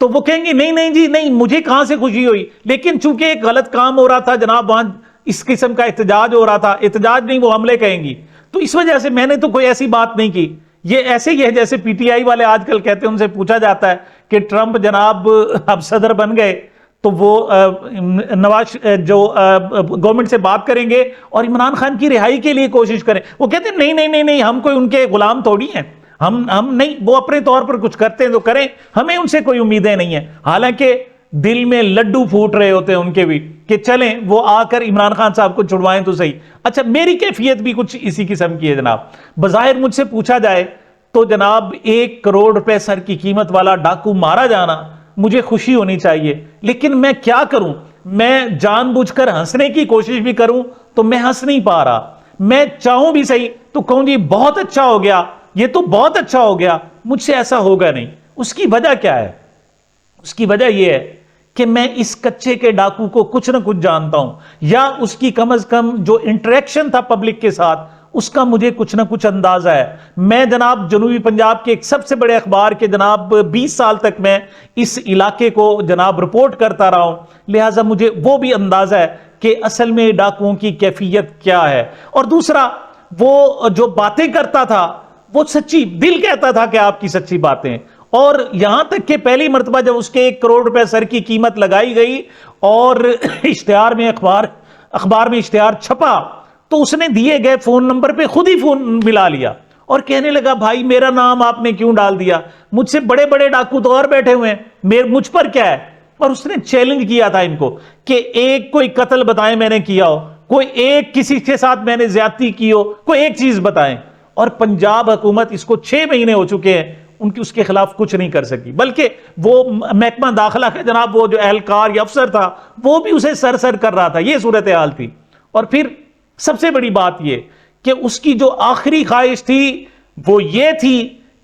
تو وہ کہیں گے نہیں نہیں جی نہیں، مجھے کہاں سے خوشی ہوئی، لیکن چونکہ ایک غلط کام ہو رہا تھا جناب، وہاں اس قسم کا احتجاج ہو رہا تھا، احتجاج نہیں وہ حملے کہیں گی، تو اس وجہ سے میں نے تو کوئی ایسی بات نہیں کی۔ یہ ایسے ہی ہے جیسے پی ٹی آئی والے آج کل کہتے ہیں، ان سے پوچھا جاتا ہے کہ ٹرمپ جناب اب صدر بن گئے تو وہ نواز جو گورنمنٹ سے بات کریں گے اور عمران خان کی رہائی کے لیے کوشش کریں، وہ کہتے ہیں نہیں نہیں نہیں نہیں، ہم کوئی ان کے غلام تھوڑی ہیں، ہم نہیں، وہ اپنے طور پر کچھ کرتے ہیں تو کریں، ہمیں ان سے کوئی امیدیں نہیں ہیں۔ حالانکہ دل میں لڈو پھوٹ رہے ہوتے ہیں ان کے بھی کہ چلیں وہ آ کر عمران خان صاحب کو چھڑوائیں تو صحیح۔ اچھا میری کیفیت بھی کچھ اسی قسم کی ہے جناب، بظاہر مجھ سے پوچھا جائے تو جناب 1 کروڑ روپے سر کی قیمت والا ڈاکو مارا جانا مجھے خوشی ہونی چاہیے، لیکن میں کیا کروں، میں جان بوجھ کر ہنسنے کی کوشش بھی کروں تو میں ہنس نہیں پا رہا، میں چاہوں بھی صحیح تو کہوں جی بہت اچھا ہو گیا، یہ تو بہت اچھا ہو گیا، مجھ سے ایسا ہوگا نہیں۔ اس کی وجہ کیا ہے؟ اس کی وجہ یہ ہے کہ میں اس کچے کے ڈاکو کو کچھ نہ کچھ جانتا ہوں، یا اس کی کم از کم جو انٹریکشن تھا پبلک کے ساتھ اس کا مجھے کچھ نہ کچھ اندازہ ہے۔ میں جناب جنوبی پنجاب کے ایک سب سے بڑے اخبار کے جناب 20 سال تک میں اس علاقے کو جناب رپورٹ کرتا رہا ہوں، لہٰذا مجھے وہ بھی اندازہ ہے کہ اصل میں ڈاکوؤں کی کیفیت کیا ہے۔ اور دوسرا، وہ جو باتیں کرتا تھا وہ سچی، دل کہتا تھا کہ آپ کی سچی باتیں، اور یہاں تک کہ پہلی مرتبہ جب اس کے 1 کروڑ روپے سر کی قیمت لگائی گئی اور اشتہار میں اخبار میں اشتہار چھپا تو اس نے دیے گئے فون نمبر پہ خود ہی فون ملا لیا اور کہنے لگا بھائی میرا نام آپ نے کیوں ڈال دیا، مجھ سے بڑے بڑے ڈاکو تو اور بیٹھے ہوئے ہیں، مجھ پر کیا ہے۔ اور اس نے چیلنج کیا تھا ان کو کہ ایک کوئی قتل بتائیں میں نے کیا ہو، کوئی ایک کسی کے ساتھ میں نے زیادتی کی ہو، کوئی ایک چیز بتائیں۔ اور پنجاب حکومت اس کو 6 مہینے ہو چکے ہیں، اس کے خلاف کچھ نہیں کر سکی، بلکہ وہ محکمہ داخلہ کا جناب وہ جو اہلکار یا افسر تھا وہ بھی اسے سر کر رہا تھا۔ یہ صورتحال تھی۔ اور پھر سب سے بڑی بات یہ کہ اس کی جو آخری خواہش تھی وہ یہ تھی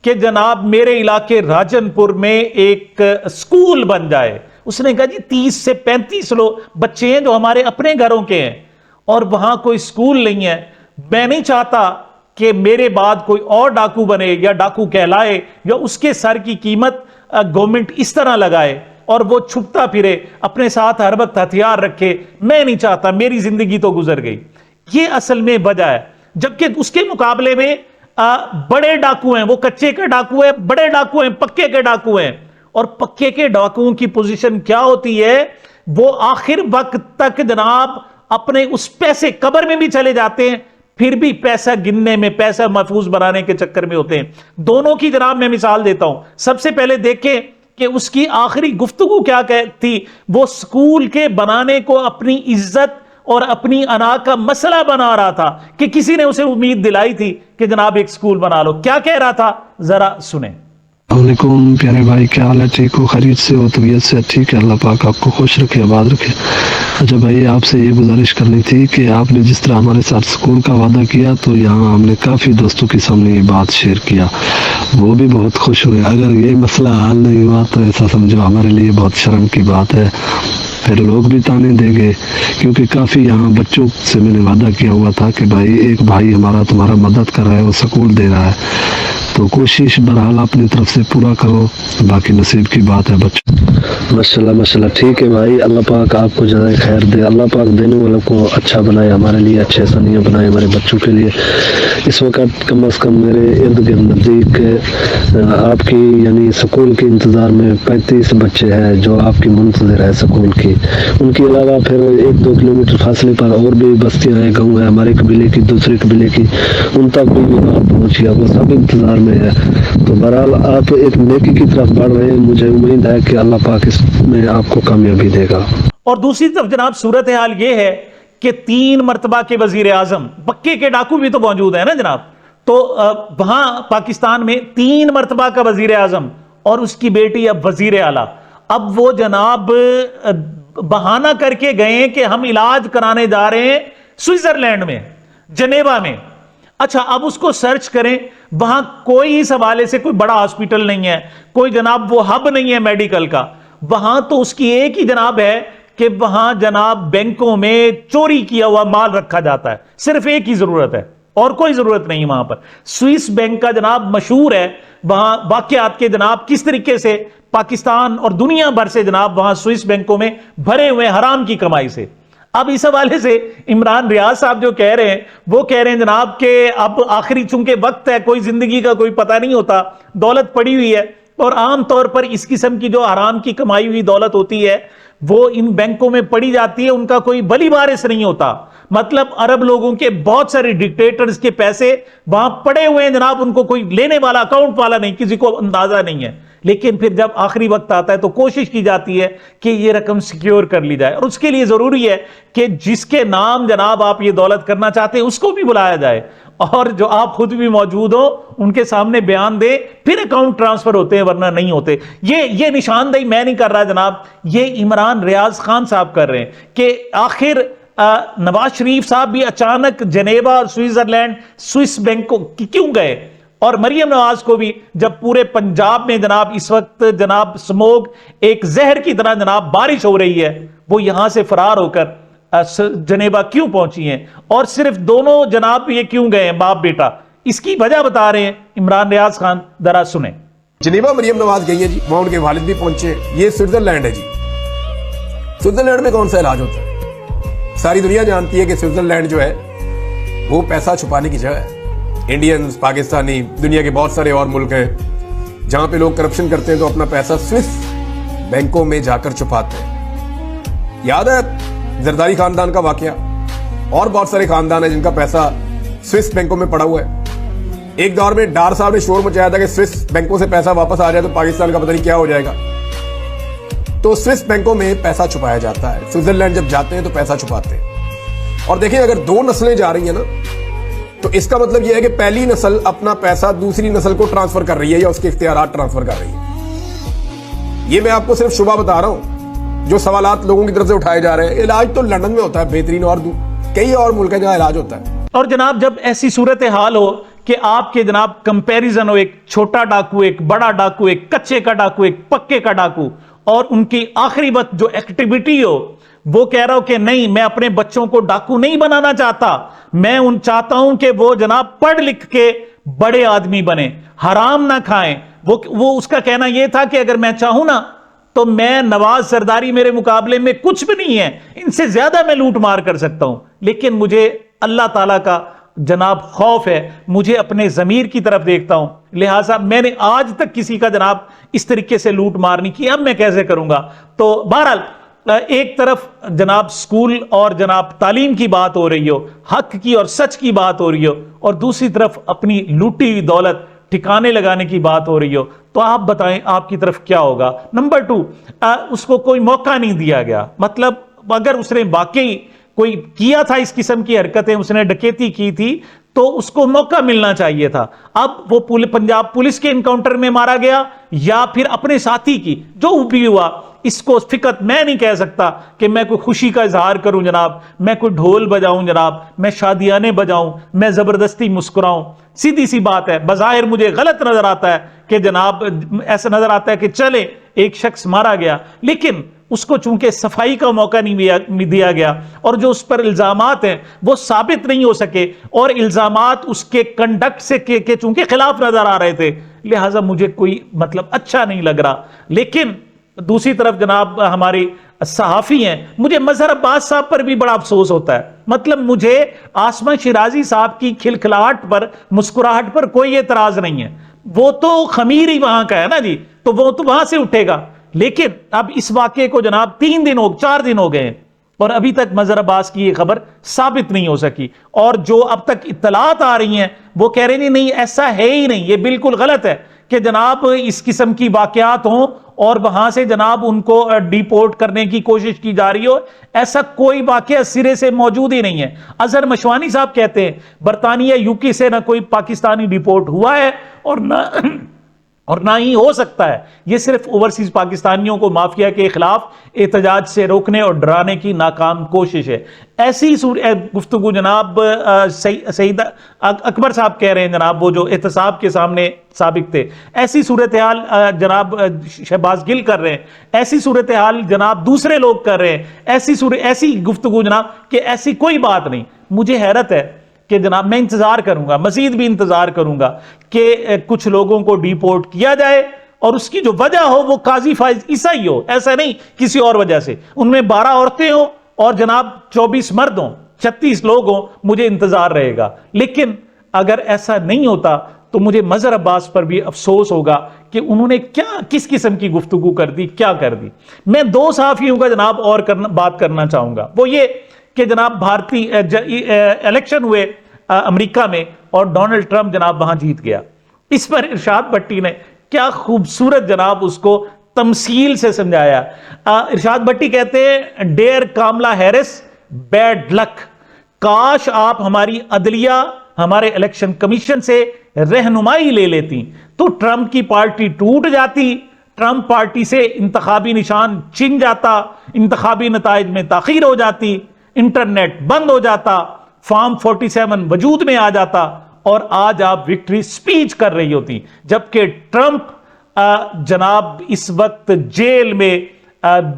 کہ جناب میرے علاقے راجن پور میں ایک سکول بن جائے۔ اس نے کہا جی 30 سے 35 بچے ہیں جو ہمارے اپنے گھروں کے ہیں اور وہاں کوئی سکول نہیں ہے، میں نہیں چاہتا کہ میرے بعد کوئی اور ڈاکو بنے یا ڈاکو کہلائے یا اس کے سر کی قیمت گورنمنٹ اس طرح لگائے اور وہ چھپتا پھرے، اپنے ساتھ ہر وقت ہتھیار رکھے، میں نہیں چاہتا، میری زندگی تو گزر گئی۔ یہ اصل میں وجہ ہے۔ جبکہ اس کے مقابلے میں بڑے ڈاکو ہیں، وہ کچے کے ڈاکو ہیں، بڑے ڈاکو ہیں، پکے کے ڈاکو ہیں، اور پکے کے ڈاکوؤں کی پوزیشن کیا ہوتی ہے، وہ آخر وقت تک جناب اپنے اس پیسے قبر میں بھی چلے جاتے ہیں، پھر بھی پیسہ گننے میں، پیسہ محفوظ بنانے کے چکر میں ہوتے ہیں۔ دونوں کی جناب میں مثال دیتا ہوں۔ سب سے پہلے دیکھیں کہ اس کی آخری گفتگو کیا تھی، وہ سکول کے بنانے کو اپنی عزت اور اپنی انا کا مسئلہ بنا رہا تھا کہ کسی نے اسے امید دلائی تھی کہ جناب ایک سکول بنا لو۔ کیا کہہ رہا تھا ذرا سنیں۔ السلام علیکم پیارے بھائی، کیا حال ہے؟ ٹھیک ہو؟ خیریت سے ہو؟ طبیعت سے ٹھیک ہے؟ اللہ پاک آپ کو خوش رکھے، آباد رکھے۔ اچھا بھائی، آپ سے یہ گزارش کرنی تھی کہ آپ نے جس طرح ہمارے ساتھ سکول کا وعدہ کیا تو یہاں ہم نے کافی دوستوں کے سامنے یہ بات شیئر کیا، وہ بھی بہت خوش ہوئے۔ اگر یہ مسئلہ حل نہیں ہوا تو ایسا سمجھو ہمارے لیے بہت شرم کی بات ہے، پھر لوگ بھی تانے دیں گے، کیونکہ کافی یہاں بچوں سے میں نے وعدہ کیا ہوا تھا کہ بھائی ایک بھائی ہمارا تمہارا مدد کر رہا ہے، وہ سکول دے رہا ہے، تو کوشش بہرحال اپنی طرف سے پورا کرو، باقی نصیب کی بات ہے بچوں۔ ماشاءاللہ ماشاءاللہ، ٹھیک ہے بھائی، اللہ پاک آپ کو جزائے خیر دے، اللہ پاک دینے والوں کو اچھا بنائے، ہمارے لیے اچھے ثنیہ بنائے ہمارے بچوں کے لیے۔ اس وقت کم از کم میرے ارد گرد نزدیک آپ کی یعنی سکول کے انتظار میں 35 بچے ہیں جو آپ کی منتظر ہے سکول کی۔ ان کے علاوہ پھر 1-2 کلومیٹر فاصلے پر اور بھی بستیاں ہیں، گاؤں ہیں ہمارے قبیلے کی، دوسرے قبیلے کی، ان تک بھی آپ پہنچیے، وہ سب انتظار میں ہے۔ تو بہرحال آپ ایک نیکی کی طرف بڑھ رہے ہیں، مجھے امید ہے کہ اللہ پاک اس میں آپ کو کامیابی دے گا۔ اور دوسری طرف جناب صورتحال یہ ہے کہ 3 مرتبہ کے وزیر اعظم، پکے کے ڈاکو بھی تو موجود ہیں نا جناب، تو وہاں پاکستان میں 3 مرتبہ کا وزیر اعظم اور اس کی بیٹی اب وزیر اعلیٰ، اب وہ جناب بہانہ کر کے گئے کہ ہم علاج کرانے جا رہے ہیں سوئٹزرلینڈ میں، جنیوا میں۔ اچھا اب اس کو سرچ کریں، وہاں کوئی اس حوالے سے کوئی بڑا ہاسپٹل نہیں ہے، کوئی جناب وہ ہب نہیں ہے میڈیکل کا، وہاں تو اس کی ایک ہی جناب ہے کہ وہاں جناب بینکوں میں چوری کیا ہوا مال رکھا جاتا ہے، صرف ایک ہی ضرورت ہے اور کوئی ضرورت نہیں وہاں پر. سوئس بینک کا جناب مشہور ہے وہاں واقعات کے جناب کس طریقے سے پاکستان اور دنیا بھر سے جناب وہاں سوئس بینکوں میں بھرے ہوئے حرام کی کمائی سے. اب اس حوالے سے عمران ریاض صاحب جو کہہ رہے ہیں وہ کہہ رہے ہیں جناب کہ اب آخری چونکہ وقت ہے, کوئی زندگی کا کوئی پتہ نہیں ہوتا, دولت پڑی ہوئی ہے, اور عام طور پر اس قسم کی جو حرام کی کمائی ہوئی دولت ہوتی ہے وہ ان بینکوں میں پڑی جاتی ہے, ان کا کوئی بلی وارث نہیں ہوتا. مطلب عرب لوگوں کے بہت سارے ڈکٹیٹرز کے پیسے وہاں پڑے ہوئے ہیں جناب, ان کو کوئی لینے والا اکاؤنٹ والا نہیں, کسی کو اندازہ نہیں ہے. لیکن پھر جب آخری وقت آتا ہے تو کوشش کی جاتی ہے کہ یہ رقم سیکیور کر لی جائے, اور اس کے لیے ضروری ہے کہ جس کے نام جناب آپ یہ دولت کرنا چاہتے ہیں اس کو بھی بلایا جائے, اور جو آپ خود بھی موجود ہو ان کے سامنے بیان دے, پھر اکاؤنٹ ٹرانسفر ہوتے ہیں ورنہ نہیں ہوتے. یہ نشاندہی میں نہیں کر رہا جناب, یہ عمران ریاض خان صاحب کر رہے ہیں کہ آخر نواز شریف صاحب بھی اچانک جنیوا اور سوئٹزرلینڈ سوئس بینک کو کیوں گئے, اور مریم نواز کو بھی جب پورے پنجاب میں جناب اس وقت جناب سموگ ایک زہر کی طرح جناب بارش ہو رہی ہے, وہ یہاں سے فرار ہو کر جنیوا کیوں پہنچی ہیں, اور صرف دونوں جناب یہ کیوں گئے ہیں باپ بیٹا, اس کی وجہ بتا رہے ہیں عمران ریاض خان, ذرا سنیں. جنیوا مریم نواز گئی ہیں جی, وہاں ان کے والد بھی پہنچے. یہ سوئٹزرلینڈ ہے جی, سوئٹزرلینڈ میں کون سا علاج ہوتا ہے؟ ساری دنیا جانتی ہے کہ سوئٹزرلینڈ جو ہے وہ پیسہ چھپانے کی جگہ ہے. انڈینز, پاکستانی, دنیا کے بہت سارے اور ملک ہیں جہاں پہ لوگ کرپشن کرتے ہیں تو اپنا پیسہ سوئس بینکوں میں جا کر چھپاتے ہیں. یاد ہے زرداری خاندان کا واقعہ, اور بہت سارے خاندان ہیں جن کا پیسہ سوئس بینکوں میں پڑا ہوا ہے. ایک دور میں ڈار صاحب نے شور مچایا تھا کہ سوئس بینکوں سے پیسہ واپس آ جائے تو پاکستان کا پتہ نہیں کیا ہو جائے گا. تو سوئس بینکوں میں پیسہ چھپایا جاتا ہے. سوئٹزرلینڈ جب جاتے ہیں تو پیسہ چھپاتے ہیں. اور دیکھیں اگر 2 نسلیں جا رہی ہیں نا تو اس کا مطلب یہ ہے کہ پہلی نسل اپنا پیسہ دوسری نسل کو ٹرانسفر کر رہی ہے یا اس کے اختیارات ٹرانسفر کر رہی ہے. یہ میں آپ کو صرف شبہ بتا رہا ہوں جو سوالات لوگوں کی طرف سے اٹھائے جا رہے ہیں. علاج تو لندن میں ہوتا ہے بہترین, اور کئی اور ملک ہیں جہاں علاج ہوتا ہے. اور جناب جب ایسی صورتحال ہو کہ آپ کے جناب کمپیریزن ہو, ایک چھوٹا ڈاکو, ایک بڑا ڈاکو, ایک کچے کا ڈاکو, ایک پکے کا ڈاکو, اور ان کی آخری وقت جو ایکٹیویٹی ہو وہ کہہ رہا ہو کہ نہیں میں اپنے بچوں کو ڈاکو نہیں بنانا چاہتا, میں چاہتا ہوں کہ وہ جناب پڑھ لکھ کے بڑے آدمی بنے, حرام نہ کھائیں. وہ اس کا کہنا یہ تھا کہ اگر میں چاہوں نا تو میں نواز سرداری میرے مقابلے میں کچھ بھی نہیں ہے, ان سے زیادہ میں لوٹ مار کر سکتا ہوں, لیکن مجھے اللہ تعالیٰ کا جناب خوف ہے, مجھے اپنے ضمیر کی طرف دیکھتا ہوں, لہٰذا میں نے آج تک کسی کا جناب اس طریقے سے لوٹ مار نہیں کی, اب میں کیسے کروں گا. تو بہرحال ایک طرف جناب سکول اور جناب تعلیم کی بات ہو رہی ہو, حق کی اور سچ کی بات ہو رہی ہو, اور دوسری طرف اپنی لوٹی ہوئی دولت ٹھکانے لگانے کی بات ہو رہی ہو, تو آپ بتائیں آپ کی طرف کیا ہوگا. نمبر 2, اس کو کوئی موقع نہیں دیا گیا. مطلب اگر اس نے واقعی کوئی کیا تھا اس قسم کی حرکتیں, اس نے ڈکیتی کی تھی, تو اس کو موقع ملنا چاہیے تھا. اب وہ پنجاب پولیس کے انکاؤنٹر میں مارا گیا یا پھر اپنے ساتھی کی, جو بھی ہوا اس کو فقط میں نہیں کہہ سکتا کہ میں کوئی خوشی کا اظہار کروں جناب, میں کوئی ڈھول بجاؤں جناب, میں شادیانے بجاؤں, میں زبردستی مسکراؤں. سیدھی سی بات ہے, بظاہر مجھے غلط نظر آتا ہے کہ جناب ایسا نظر آتا ہے کہ چلے ایک شخص مارا گیا, لیکن اس کو چونکہ صفائی کا موقع نہیں دیا گیا, اور جو اس پر الزامات ہیں وہ ثابت نہیں ہو سکے, اور الزامات اس کے کنڈکٹ سے کے چونکہ خلاف نظر آ رہے تھے, لہٰذا مجھے کوئی مطلب اچھا نہیں لگ رہا. لیکن دوسری طرف جناب ہماری صحافی ہیں, مجھے مظہر عباس صاحب پر بھی بڑا افسوس ہوتا ہے. مطلب مجھے آسمہ شیرازی صاحب کی کھلکھلاہٹ پر, مسکراہٹ پر کوئی اعتراض نہیں ہے, وہ تو خمیر ہی وہاں کا ہے نا جی, تو وہ تو وہاں سے اٹھے گا. لیکن اب اس واقعے کو جناب 4 دن ہو گئے ہیں اور ابھی تک مظہر عباس کی یہ خبر ثابت نہیں ہو سکی, اور جو اب تک اطلاعات آ رہی ہیں وہ کہہ رہے ہیں نہیں ایسا ہے ہی نہیں, یہ بالکل غلط ہے کہ جناب اس قسم کی واقعات ہوں اور وہاں سے جناب ان کو ڈیپورٹ کرنے کی کوشش کی جا رہی ہو. ایسا کوئی واقعہ سرے سے موجود ہی نہیں ہے. اظہر مشوانی صاحب کہتے ہیں برطانیہ UK سے نہ کوئی پاکستانی ڈیپورٹ ہوا ہے اور نہ ہی ہو سکتا ہے. یہ صرف اوورسیز پاکستانیوں کو مافیا کے خلاف احتجاج سے روکنے اور ڈرانے کی ناکام کوشش ہے. ایسی گفتگو جناب سعید اکبر صاحب کہہ رہے ہیں جناب, وہ جو احتساب کے سامنے سابق تھے, ایسی صورتحال جناب شہباز گل کر رہے ہیں, ایسی صورتحال جناب دوسرے لوگ کر رہے ہیں, ایسی گفتگو جناب کہ ایسی کوئی بات نہیں. مجھے حیرت ہے کہ جناب میں انتظار کروں گا, مزید بھی انتظار کروں گا کہ کچھ لوگوں کو ڈیپورٹ کیا جائے اور اس کی جو وجہ ہو وہ قاضی فائز عیسائی ہو, ایسا نہیں کسی اور وجہ سے, ان میں 12 عورتیں ہوں اور جناب 24 مرد ہوں, 36 لوگ ہوں, مجھے انتظار رہے گا. لیکن اگر ایسا نہیں ہوتا تو مجھے مظہر عباس پر بھی افسوس ہوگا کہ انہوں نے کس قسم کی گفتگو کر دی, کیا کر دی. میں 2 صحافیوں کا جناب اور بات کرنا چاہوں گا, وہ یہ کہ جناب بھارتی الیکشن ہوئے امریکہ میں اور ڈونلڈ ٹرمپ جناب وہاں جیت گیا. اس پر ارشاد بھٹی نے کیا خوبصورت جناب اس کو تمثیل سے سمجھایا. ارشاد بھٹی کہتے ہیں ڈیئر کاملا ہیرس بیڈ لک, کاش آپ ہماری عدلیہ ہمارے الیکشن کمیشن سے رہنمائی لے لیتی تو ٹرمپ کی پارٹی ٹوٹ جاتی, ٹرمپ پارٹی سے انتخابی نشان چھن جاتا, انتخابی نتائج میں تاخیر ہو جاتی, انٹرنیٹ بند ہو جاتا, فارم 47 وجود میں آ جاتا اور آج آپ وکٹری سپیچ کر رہی ہوتی, جبکہ ٹرمپ جناب اس وقت جیل میں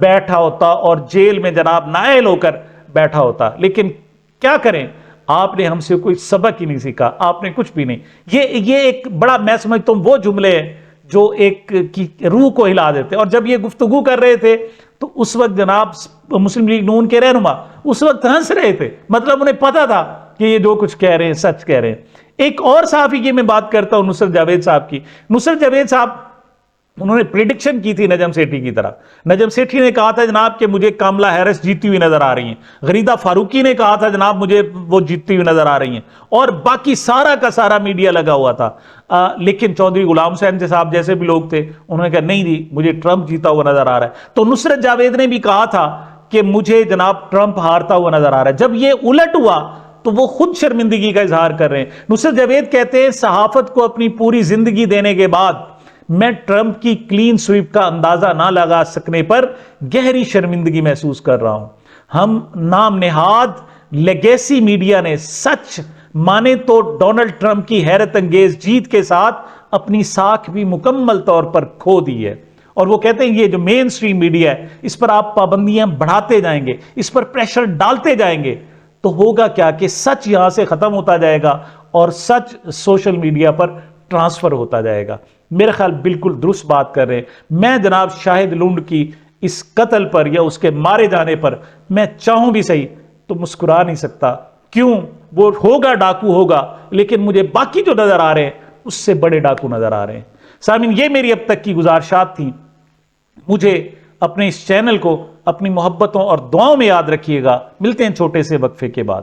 بیٹھا ہوتا اور جیل میں جناب نائل ہو کر بیٹھا ہوتا. لیکن کیا کریں, آپ نے ہم سے کوئی سبق ہی نہیں سیکھا, آپ نے کچھ بھی نہیں. یہ ایک بڑا میں سمجھتا ہوں وہ جملے ہیں جو ایک کی روح کو ہلا دیتے. اور جب یہ گفتگو کر رہے تھے تو اس وقت جناب مسلم لیگ نون کے رہنما اس وقت ہنس رہے تھے, مطلب انہیں پتا تھا کہ یہ جو کچھ کہہ رہے ہیں سچ کہہ رہے ہیں. ایک اور صحافی کی میں بات کرتا ہوں, نصرت جاوید صاحب کی. نصرت جاوید صاحب انہوں نے پریڈکشن کی تھی نجم سیٹھی کی طرح. نجم سیٹھی نے کہا تھا جناب کہ مجھے کاملا ہیرس جیتی ہوئی نظر آ رہی ہیں, غریدہ فاروقی نے کہا تھا جناب مجھے وہ جیتتی ہوئی نظر آ رہی ہیں, اور باقی سارا کا سارا میڈیا لگا ہوا تھا. لیکن چودھری غلام حسین صاحب جیسے بھی لوگ تھے انہوں نے کہا نہیں جی مجھے ٹرمپ جیتا ہوا نظر آ رہا ہے. تو نصرت جاوید نے بھی کہا تھا کہ مجھے جناب ٹرمپ ہارتا ہوا نظر آ رہا ہے. جب یہ الٹ ہوا تو وہ خود شرمندگی کا اظہار کر رہے ہیں. نصرت جاوید کہتے ہیں صحافت کو اپنی پوری زندگی دینے کے بعد میں ٹرمپ کی کلین سویپ کا اندازہ نہ لگا سکنے پر گہری شرمندگی محسوس کر رہا ہوں. ہم نام نہاد لیگیسی میڈیا نے سچ مانے تو ڈونلڈ ٹرمپ کی حیرت انگیز جیت کے ساتھ اپنی ساکھ بھی مکمل طور پر کھو دی ہے. اور وہ کہتے ہیں یہ جو مین سٹریم میڈیا ہے اس پر آپ پابندیاں بڑھاتے جائیں گے, اس پر پریشر ڈالتے جائیں گے تو ہوگا کیا کہ سچ یہاں سے ختم ہوتا جائے گا اور سچ سوشل میڈیا پر ٹرانسفر ہوتا جائے گا. میرے خیال بالکل درست بات کر رہے ہیں. میں جناب شاہد لونڈ کی اس قتل پر یا اس کے مارے جانے پر میں چاہوں بھی صحیح تو مسکرا نہیں سکتا. کیوں؟ وہ ہوگا ڈاکو ہوگا, لیکن مجھے باقی جو نظر آ رہے ہیں اس سے بڑے ڈاکو نظر آ رہے ہیں. سامعین یہ میری اب تک کی گزارشات تھیں. مجھے اپنے اس چینل کو اپنی محبتوں اور دعاؤں میں یاد رکھیے گا. ملتے ہیں چھوٹے سے وقفے کے بعد.